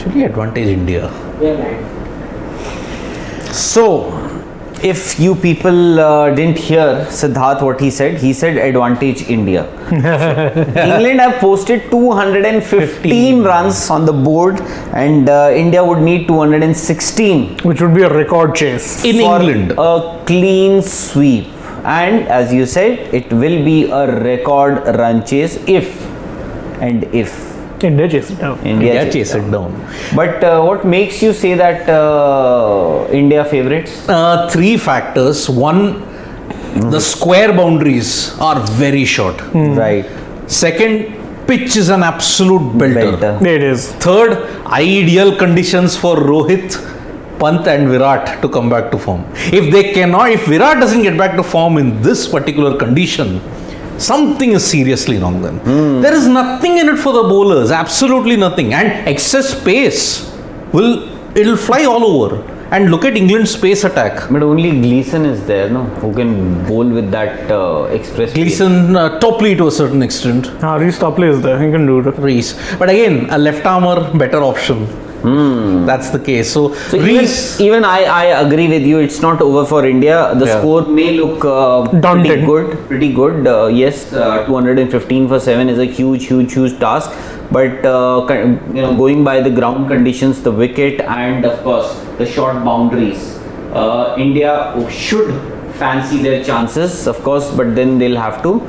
Actually, advantage India. So, if you people didn't hear Siddharth what he said advantage India. England have posted 215 runs on the board, and India would need 216. Which would be a record chase. In for England. a clean sweep. And as you said, it will be a record run chase if India chase it down. India chase it down. But what makes you say that India favorites? Three factors. One, the square boundaries are very short. Right. Second, pitch is an absolute belter. It is. Third, ideal conditions for Rohit, Pant and Virat to come back to form. If Virat doesn't get back to form in this particular condition, something is seriously wrong then. There is nothing in it for the bowlers, absolutely nothing. And excess pace it'll fly all over. And look at England's pace attack. But only Gleeson is there, no? Who can bowl with that express Gleeson, Topley to a certain extent. Reece Topley is there. He can do it. Reece. But again, a left armour, better option. That's the case. So Reece. Even I agree with you. It's not over for India. The score may look Daunting. pretty good. Yes, 215 for 7 is a huge task. But going by the ground conditions, the wicket, and of course the short boundaries, India should fancy their chances, of course, but then they'll have to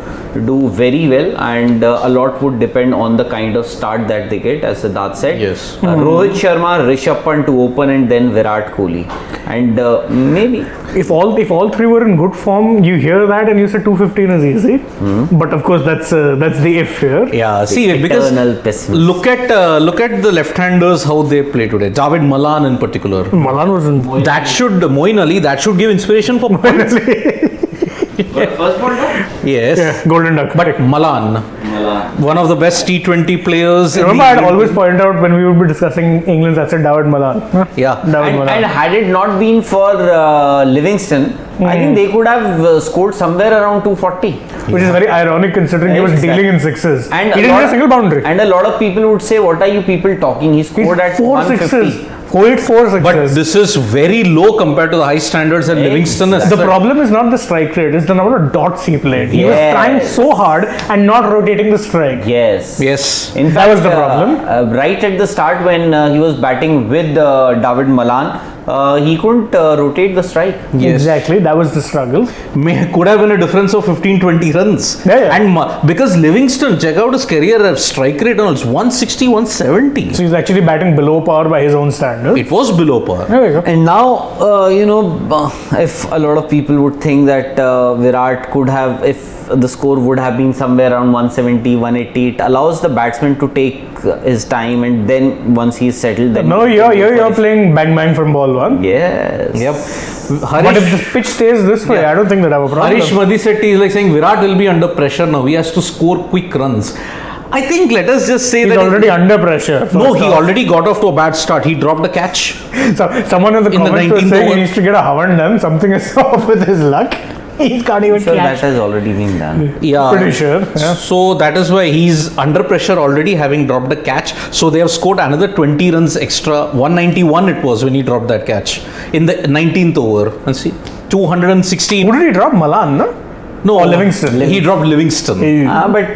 do very well, and a lot would depend on the kind of start that they get, as Siddharth said. Yes. Rohit Sharma, Rishabh Pant to open, and then Virat Kohli, and maybe If all three were in good form, you hear that and you say 215 is easy. But of course, that's the if here. Yeah, see, because eternal pessimist. look at the left-handers, how they play today. Javed Malan in particular. Malan was in. Moeen Ali, that should give inspiration for First ball down? Yes. Yeah, golden duck. But Malan, one of the best T20 players. Remember, I'd always point out when we would be discussing England's asset, David Malan. Yeah. David Malan. And had it not been for Livingston, I think they could have scored somewhere around 240. Which is very ironic considering he was Exactly. dealing in sixes. And he didn't get a single boundary. And a lot of people would say, what are you people talking? He scored at 4 150. sixes. 4 sixes. But this is very low compared to the high standards that Livingston has. The problem is not the strike rate, it's the number of dots he played. He was Yes. trying so hard and not rotating the strike. Yes. Yes. In That fact, was the problem. Right at the start when he was batting with David Malan, he couldn't rotate the strike. Yes. Exactly, that was the struggle. Could have been a difference of 15-20 runs. Yeah. And because Livingston, check out his career strike rate, it's 160, 170. So he's actually batting below par by his own standards. It was below par. There we go. And now, if a lot of people would think that Virat could have, if the score would have been somewhere around 170, 180, it allows the batsman to take his time, and then once he's settled, then No, you're playing bang from ball one. Yes. Yep. But if the pitch stays this way, I don't think they'd have a problem. Harish Madhisetti is like saying Virat will be under pressure now. He has to score quick runs. I think let us just say He's that already under pressure. No, he already got off to a bad start. He dropped the catch. So, someone in the comments was 19th saying over. he needs to get a Havan done. Something is off with his luck. He can't even So that catch. has already been done. Yeah. Pretty sure. Yeah. So that is why he's under pressure already, having dropped the catch. So they have scored another 20 runs extra. 191 it was when he dropped that catch in the 19th over. And see, 216. Who did he drop? Malan, no? No, Or Livingston. He dropped Livingston. But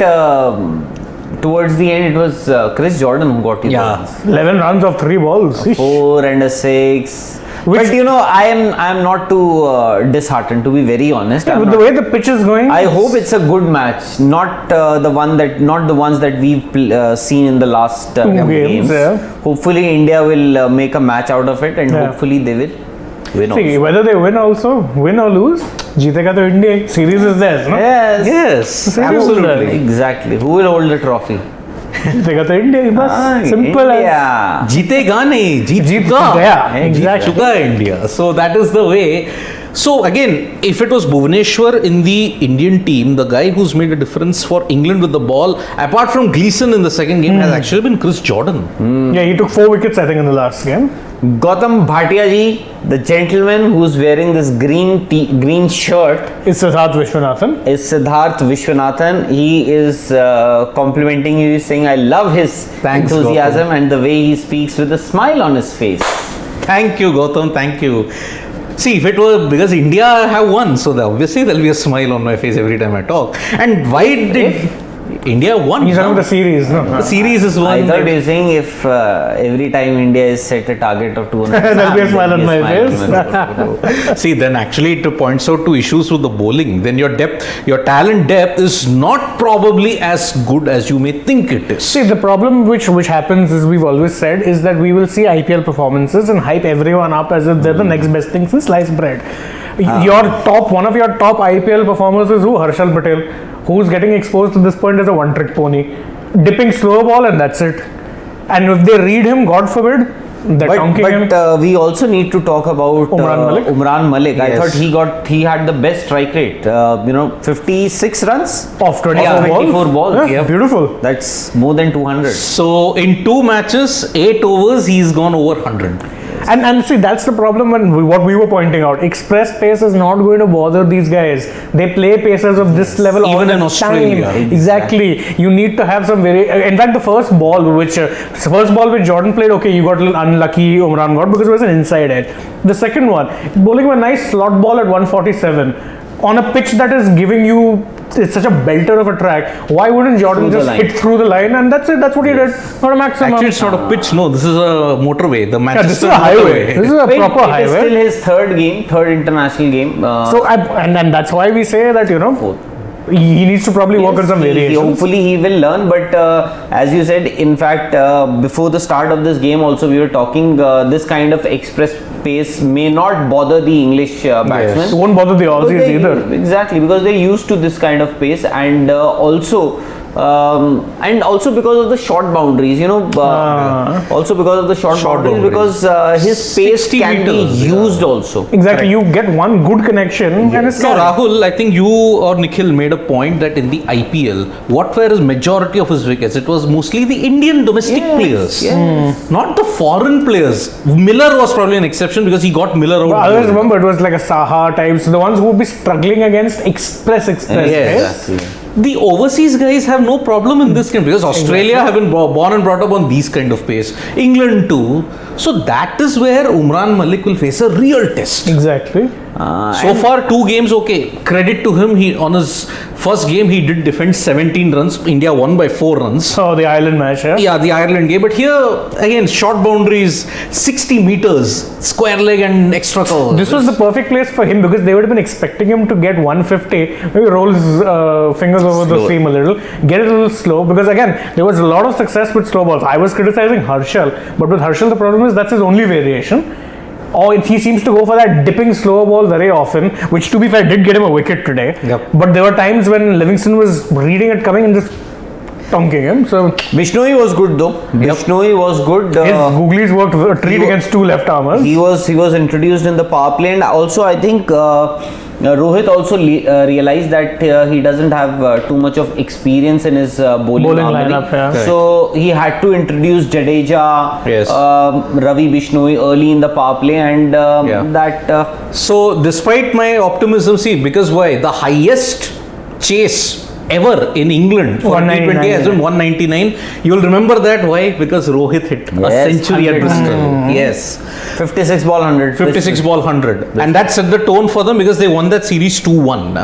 towards the end, it was Chris Jordan who got you. Yeah. the runs. 11 runs of 3 balls. 4 and a 6. Which- But I am not too disheartened, to be very honest. I'm With not- the way the pitch is going, I hope it's a good match, not the ones that we've seen in the last games, games. yeah. Hopefully, India will make a match out of it, and Yeah. hopefully they will win. see, Also. whether they win or lose, jeetega to India. Series is theirs, no? Yes, Yes, Absolutely. absolutely. exactly. Who will hold the trophy? Jeetega to India. Bas, simple as. India. जीतेगा नहीं, जीत चुका. गया. Exactly. जीत चुका India. So that is the way. So again, if it was Bhuvaneshwar in the Indian team, the guy who's made a difference for England with the ball, apart from Gleeson in the second game, has actually been Chris Jordan. Yeah, he took 4 wickets, I think, in the last game. Gautam Bhatia ji, the gentleman who's wearing this green shirt, It's Siddharth Vishwanathan. is Siddharth Vishwanathan. He is complimenting you, saying, I love his Thanks, enthusiasm and the way he speaks with a smile on his face. Thank you, Gautam. Thank you. See, if it were because India have won, so obviously there'll be a smile on my face every time I talk. And why did India won? He's running the series, no? The series is won. I thought you were saying if every time India is set a target of 200, There'll be a smile on my face. See, then actually it points out to issues with the bowling. Then your depth, your talent depth is not probably as good as you may think it is. See, the problem which happens is, we've always said, is that we will see IPL performances and hype everyone up as if they're the next best thing since sliced bread. One of your top IPL performers is who? Harshal Patel, who's getting exposed to this point as a one-trick pony, dipping slow ball, and that's it. And if they read him, God forbid, they're tonking him. But we also need to talk about Umran Malik. I Yes. thought he had the best strike rate. 56 runs Of 24 Yeah, balls. 24 balls. Yeah, Yep. beautiful. That's more than 200. So in 2 matches, 8 overs, he's gone over 100. And see, that's the problem what we were pointing out. Express pace is not going to bother these guys. They play pacers of this level all Even the in Australia. time. Exactly. You need to have some in fact, the first ball which Jordan played, okay, you got a little unlucky, Umran got, because it was an inside edge. The second one, bowling a nice slot ball at 147 on a pitch that is giving you, it's such a belter of a track. Why wouldn't Jordan Through the just line. hit through the line? And that's it. That's what he did. Not a maximum. Actually, it's not a pitch, no. This is a motorway. The Yeah, Manchester this is a highway. This is a Wait, proper it is highway. still his third international game. And that's why we say that, he needs to probably work on some variations. Hopefully he will learn, but as you said, in fact, before the start of this game also we were talking, this kind of express pace may not bother the English batsmen. It won't bother the Because Aussies either. Exactly, because they're used to this kind of pace, and also because of the short boundaries, also because of the short boundaries, because his pace 60 can meters, be used also. Exactly. You get one good connection and it's So gone. Rahul, I think you or Nikhil made a point that in the IPL, what were his majority of his wickets? It was mostly the Indian domestic players, not the foreign players. Miller was probably an exception because he got Miller out. I always remember it was like a Saha type. So the ones who would be struggling against express. Yes. Right? Exactly. The overseas guys have no problem in this game because Australia have been born and brought up on these kind of pace. England too. So that is where Umran Malik will face a real test. Exactly. So far, 2 games, okay. Credit to him. He on his first game he did defend 17 runs. India won by 4 runs. So the Ireland match, yeah. Yeah, the Ireland game. But here again, short boundaries, 60 meters, square leg and extra cover. This was the perfect place for him because they would have been expecting him to get 150. Maybe roll his fingers over the Slow. seam a little, get it a little slow, because again, there was a lot of success with slow balls. I was criticizing Harshal, but with Harshal, the problem is that's his only variation. Or he seems to go for that dipping slow ball very often, which to be fair did get him a wicket today. Yep. But there were times when Livingston was reading it coming and just tonking him. So Bishnoi was good though. Bishnoi was good. his googlies worked a treat against 2 left armers. He was introduced in the power play, and also I think Rohit also realized that he doesn't have too much of experience in his bowling armory. lineup, yeah. So he had to introduce Jadeja, Yes. Ravi Bishnoi early in the power play, and that. So despite my optimism, see, because why? The highest chase ever in England for 199, T20 has been 199. You will remember that. Why? Because Rohit hit a Yes, century at 100. Bristol. Yes. 56 ball 100. 56 ball 100. And that set the tone for them because they won that series 2-1.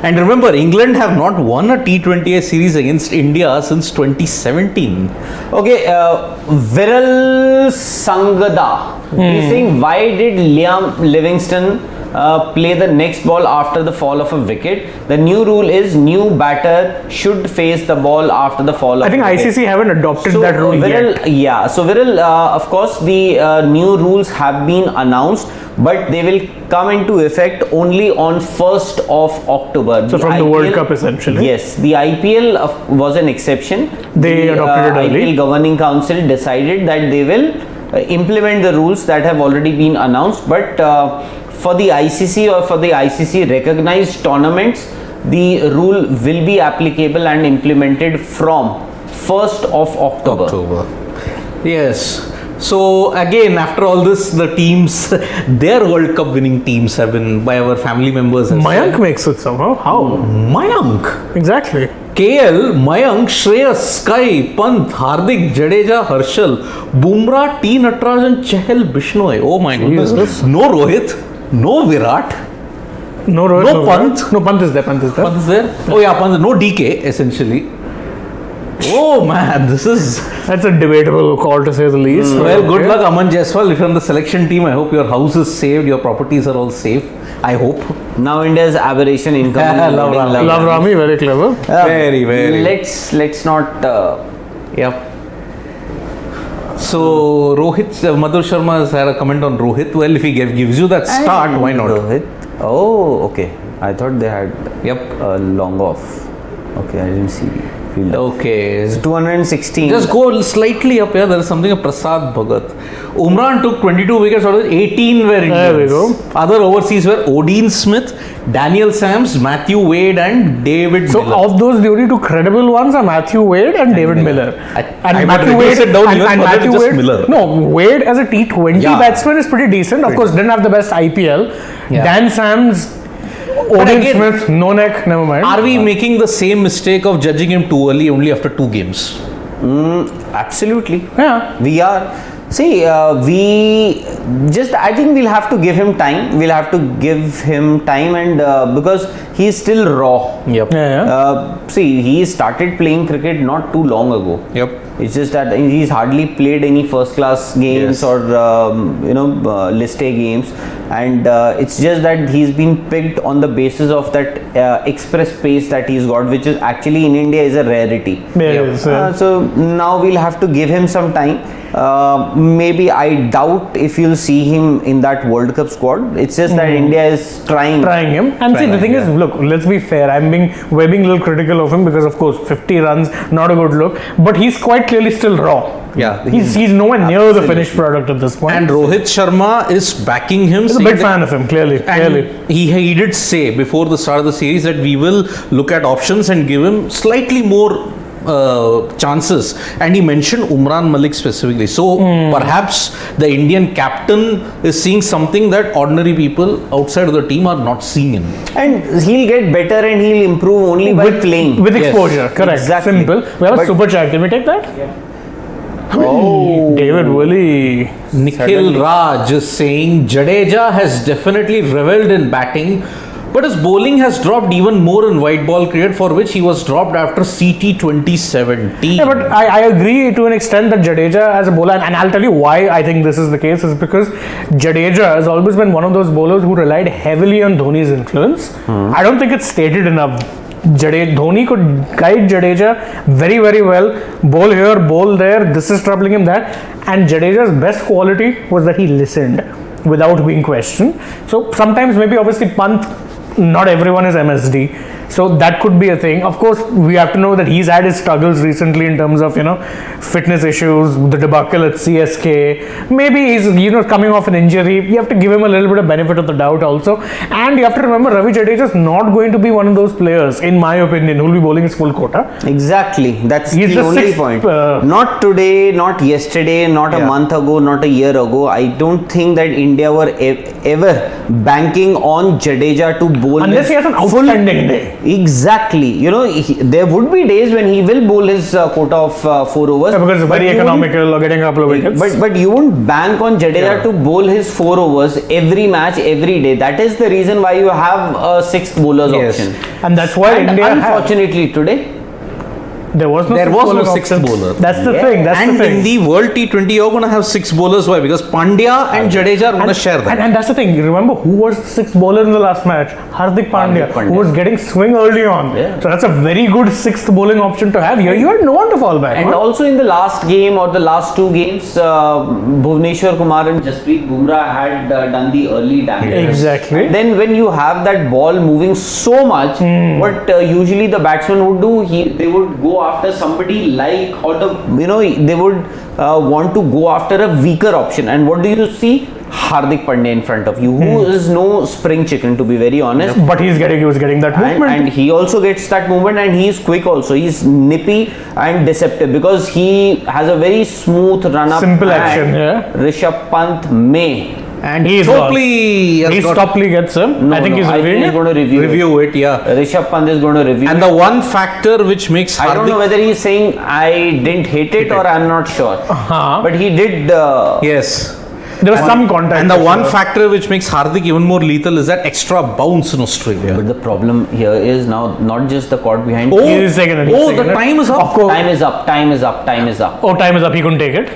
And remember, England have not won a T20I series against India since 2017. Okay, Viral Sangada. He's saying, why did Liam Livingston play the next ball after the fall of a wicket? The new rule is new batter should face the ball after the fall of I think a wicket. ICC haven't adopted that rule yet. Yeah, so Viral, of course, the new rules have been announced, but they will come into effect only on 1st of October. So from the World Cup, essentially. Yes, the IPL was an exception. They The adopted it early. IPL Governing Council decided that they will implement the rules that have already been announced. But for the ICC or for the ICC recognized tournaments, the rule will be applicable and implemented from 1st of October. Yes. So again, after all this, the teams, their World Cup winning teams have been by our family members. Mayank makes it somehow. How? Mayank. Exactly. KL, Mayank, Shreyas, Sky, Pant, Hardik, Jadeja, Harshal, Bumrah, T. Natarajan, Chahal, Bishnoi. Oh my goodness. Jesus. No Rohit, no Virat. No Rohit, No Pant. No, Pant is there. Pant is there. Pant is there? Oh yeah, Pant. No DK, essentially. Oh man, this is... That's a debatable call to say the least. Well, good luck, Aman Jaiswal. If you're on the selection team, I hope your house is saved, your properties are all safe. I hope. Now India's aberration incoming. Love Rami. Love Rami, very clever. Very, very. Let's not. Yep. So Rohit, Madhur Sharma has had a comment on Rohit. Well, if he gives you that start, why not? Rohit. Oh, okay. I thought they had Yep. long off. Okay, I didn't see. Field. Okay. 216. Just go slightly up here. There is something of Prasad Bhagat. Umran took 22 wickets out of 18 were Indians. There we go. Other overseas were Odin Smith, Daniel Sams, Matthew Wade, and David So Miller. of those, the only two credible ones are Matthew Wade and David Miller. I might reduce it down even further to just Miller. No, Wade as a T20 Yeah. batsman is pretty decent. Of course, didn't have the best IPL. Yeah. Dan Sams, Odin again, Smith, no neck, never mind. Are we making the same mistake of judging him too early only after 2 games? Absolutely. Yeah. We are. See, I think we'll have to give him time. We'll have to give him time, and because he's still raw. Yep. Yeah. See, he started playing cricket not too long ago. Yep. It's just that he's hardly played any first class games Yes. or list A games, and it's just that he's been picked on the basis of that express pace that he's got, which is actually in India is a rarity. Yes. So now we'll have to give him some time. Maybe I doubt if you'll see him in that World Cup squad. It's just that India is trying. Him. And see, the thing is, look, let's be fair. We're being a little critical of him because, of course, 50 runs, not a good look. But he's quite clearly still raw. Yeah. He's nowhere near the finished product at this point. And Rohit Sharma is backing him. He's a big fan of him, clearly. And he did say before the start of the series that we will look at options and give him slightly more chances, and he mentioned Umran Malik specifically. So perhaps the Indian captain is seeing something that ordinary people outside of the team are not seeing in. And he'll get better and he'll improve only by playing. With Yes, exposure, correct. exactly. Simple. We have a super chat. Can we take that? Oh, David Woolley. Nikhil Raj is saying Jadeja has definitely revelled in batting, but his bowling has dropped even more in white ball cricket, for which he was dropped after CT 2017. Yeah, but I agree to an extent that Jadeja as a bowler, and I'll tell you why I think this is the case, is because Jadeja has always been one of those bowlers who relied heavily on Dhoni's influence. I don't think it's stated enough. Dhoni could guide Jadeja very, very well. Bowl here, bowl there. This is troubling him, that. And Jadeja's best quality was that he listened without being questioned. So sometimes maybe obviously Pant, not everyone is MSD. So that could be a thing. Of course, we have to know that he's had his struggles recently in terms of, fitness issues, the debacle at CSK. Maybe he's, coming off an injury. You have to give him a little bit of benefit of the doubt also. And you have to remember, Ravi Jadeja is not going to be one of those players, in my opinion, who will be bowling his full quota. exactly. That's He's the the only sixth, point. uh, Not today, not yesterday, not a month ago, not a year ago. I don't think that India were ever banking on Jadeja to bowl. Unless he has an outstanding day. Exactly. There would be days when he will bowl his quota of 4 overs. Yeah, because it's but very you wouldn't- economical or getting a couple of wickets. But you won't bank on Jadeja to bowl his 4 overs every match, every day. That is the reason why you have a 6th bowler's Yes. option. And that's why And India unfortunately today, there was no sixth bowler. That's the Yeah. thing. That's And the thing. in the World T20, you're going to have 6 bowlers. Why? Because Pandya and Jadeja are going to share that. And that's the thing. You remember who was the 6th bowler in the last match? Hardik Pandya, who was getting swing early on. Yeah. So that's a very good 6th bowling option to have. Here you had no one to fall back and on. also in the last game or the last 2 games, Bhuvneshwar Kumar and Jasprit Bumrah had done the early damage. Exactly. Then when you have that ball moving so much, what usually the batsman would do, they would go after somebody like, or they would want to go after a weaker option. And what do you see? Hardik Pandya in front of you, who is no spring chicken, to be very honest. But he was getting that movement. And he also gets that movement, and he is quick also. He's nippy and deceptive because he has a very smooth run up. Simple action, yeah. Rishabh Pant may. And He's Topley has got Topley gets him. I think he's reviewing it. going to review it, yeah. Rishabh Pant is going to review And it. the one factor which makes I don't know whether he's saying I didn't hit it or I'm not sure. But he did. Yes. There was some contact. And the one factor which makes Hardik even more lethal is that extra bounce in Australia. But the problem here is now not just the court behind. Oh, He's taken it, he's oh, taken the it. time is up. Of course. Time is up. Time is up. Time is up. Oh, time is up. He couldn't take it.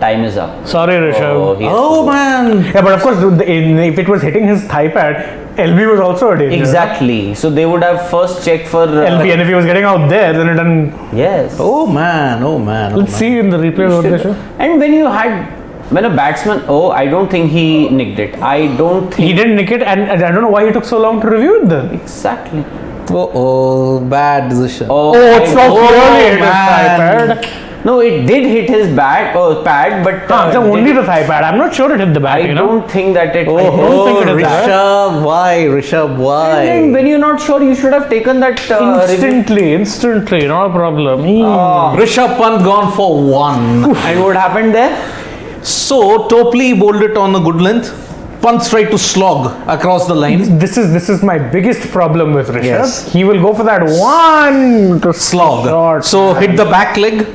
Time is up. Sorry, Rishabh. he has Oh, to go. man. Yeah, but of course, if it was hitting his thigh pad, LB was also a danger. Exactly. So they would have first checked for LB, and if he was getting out there, then it done. Yes. Oh, man. Oh, man. Let's see in the replay of the show. And when a batsman, I don't think he nicked it. I don't think He didn't nick it, and I don't know why he took so long to review it then. exactly. Oh, bad decision. Oh, it's so clearly hit his thigh man. pad. No, it did hit his pad, but So only the thigh pad. I'm not sure it hit the back, I you know. don't think that it. don't think it is that. Rishabh, why? Rishabh, I why? think when you're not sure, you should have taken that. Instantly, not a problem. Rishabh Pant gone for one. And what happened there? So, Topley bowled it on a good length. Pant tried to slog across the line. This is my biggest problem with Rishabh. Yes. He will go for that one to Slog. shot. So, hit the back leg.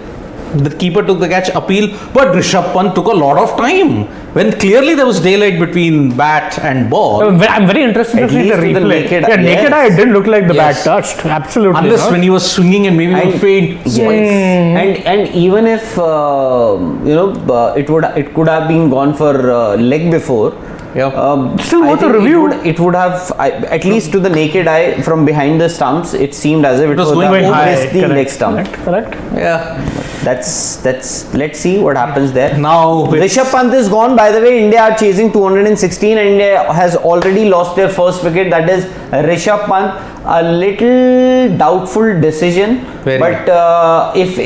The keeper took the catch, appeal, but Rishabh Pant took a lot of time when clearly there was daylight between bat and ball. I'm very interested At to see the least to the replay. naked eye, yeah, naked yes. eye, it didn't look like the Yes. bat touched. Absolutely. Unless not. when he was swinging and maybe would fade. Yes. And even if it could have been gone for leg before. Yeah. Still I worth a think review. It would have, at least to the naked eye, from behind the stumps, it seemed as if it was would going have high. missed the leg stump. Correct. Yeah. That's. Let's see what happens there. Now, with- Rishabh Pant is gone. By the way, India are chasing 216, and India has already lost their first wicket. That is Rishabh Pant. A little doubtful decision, Very. but if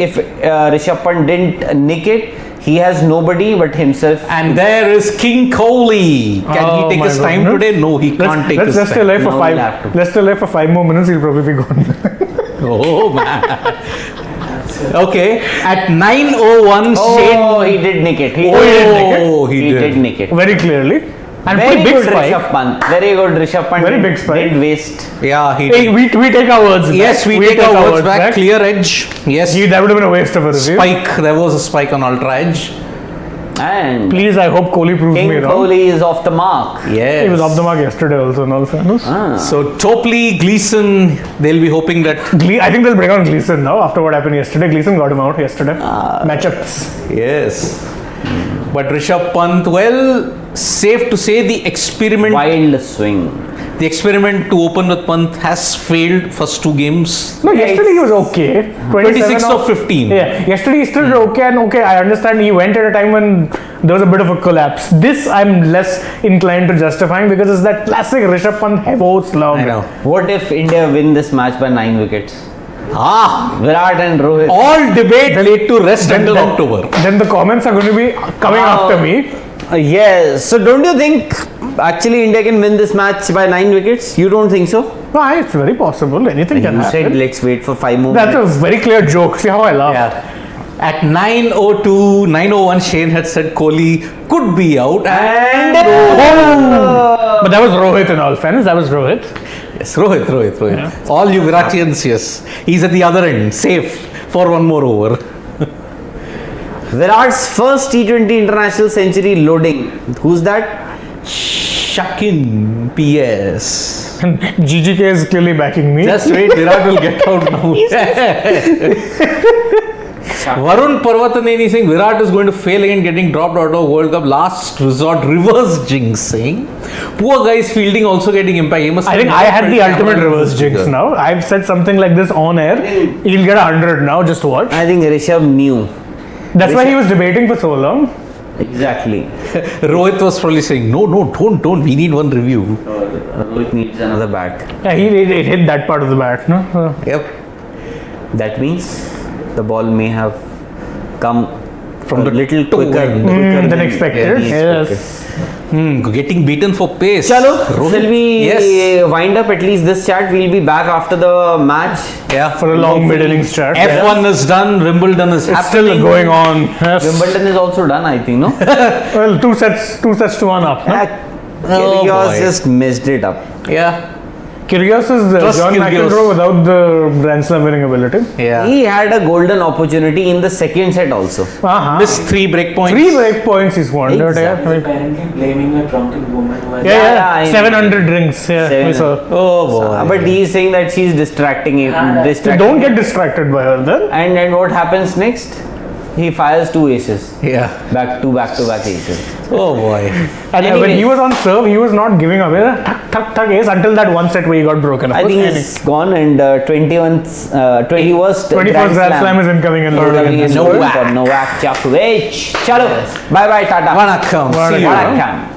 Rishabh Pant didn't nick it, he has nobody but himself. And there is King Kohli. Can Oh he take my his time goodness. today? No, he can't take Let's his just stay time. alive for Now we'll have to. Let's stay alive for 5 more minutes. He'll probably be gone. Oh, man. Okay, at 9:01, Shane. Oh, he did nick it. He he did did. nick it. Very clearly. And Very pretty big good spike. Rishabh Pant. Very good Rishabh Pant. Very big spike. Did waste. Yeah, he Hey, did. we take our words back. Yes, we take our words back. Clear edge. Yes. That would have been a waste of a review. Spike. There was a spike on ultra edge. And Please, I hope Kohli proves King me wrong. Kohli is off the mark. Yes. He was off the mark yesterday also, in all fairness. So Topley, Gleeson, they'll be hoping that. I think they'll bring on Gleeson now after what happened yesterday. Gleeson got him out yesterday. Matchups. Yes. But Rishabh Pant, well, safe to say the experiment. Wild swing. The experiment to open with Pant has failed first 2 games. No, yesterday he was okay. 26 of 15. Yeah, yesterday he still did okay, and okay, I understand he went at a time when there was a bit of a collapse. This I'm less inclined to justifying because it's that classic Rishabh Pant heavy slog. I know. What if India win this match by 9 wickets? Ah, Virat and Rohit. all debate laid to rest until October. Then the comments are going to be coming after me. Yes. So don't you think actually India can win this match by 9 wickets? You don't think so? No, it's very possible. Anything can You happen. said let's wait for 5 more That's minutes. a very clear joke. See how I laugh. Yeah. At 9:02, 9:01, Shane had said Kohli could be out, and But that was Rohit in all fairness. That was Rohit. yes, Rohit. All you Viratians, yes, he's at the other end, safe for one more over. Virat's first T20 international century loading. Who's that? Shakin, PS. And GGK is clearly backing me. Just wait, Virat will get out now. Varun Parvataneni saying Virat is going to fail again, getting dropped out of World Cup. Last resort, reverse jinxing. Poor guy's fielding also getting impact. He must I think have I had the felt ultimate camera reverse was jinx bigger. now. I've said something like this on air. He'll get 100 now. Just watch. I think Rishabh knew. That's why he was debating for so long. Exactly. Rohit was probably saying, no, don't. We need one review. Rohit needs another bat. Yeah, he hit that part of the bat. No. Yep. That means the ball may have come from the little toe quicker, end. quicker Than expected. yeah, Yes. Getting beaten for pace. Chalo, Rohit, shall we yes. wind up at least this chat? We'll be back after the match. Yeah. For a long mid-innings chat. F1 is done. Wimbledon is It's still happening. going on. Yes. Wimbledon is also done, I think, no? Well, two sets to one up. No? Oh, Kyrgios boy. just messed it up. Yeah. Kyrgios is Trust John Kyrgios. McEnroe without the Grand Slam winning ability. Yeah. He had a golden opportunity in the second set also. Missed 3 break points. 3 break points he's wandered. Exactly. Yeah. Apparently blaming a drunken woman who has Yeah, Yeah, 700 drinks. Yeah, Seven. we saw. Oh boy. But he is saying that she's distracting him. Don't get distracted by her then. And what happens next? He fires 2 aces. Yeah. Back to back aces. Oh boy. And when Anyways. he was on serve, he was not giving away the tuck ace until that one set where he got broken. Of I course, think he's gone and 21st 21st Grand Slam is incoming and loading. Incoming in and this loading world. for Novak Djokovic. Chalo. Bye bye, Tata. Vanakkam. See you. Vanakkam.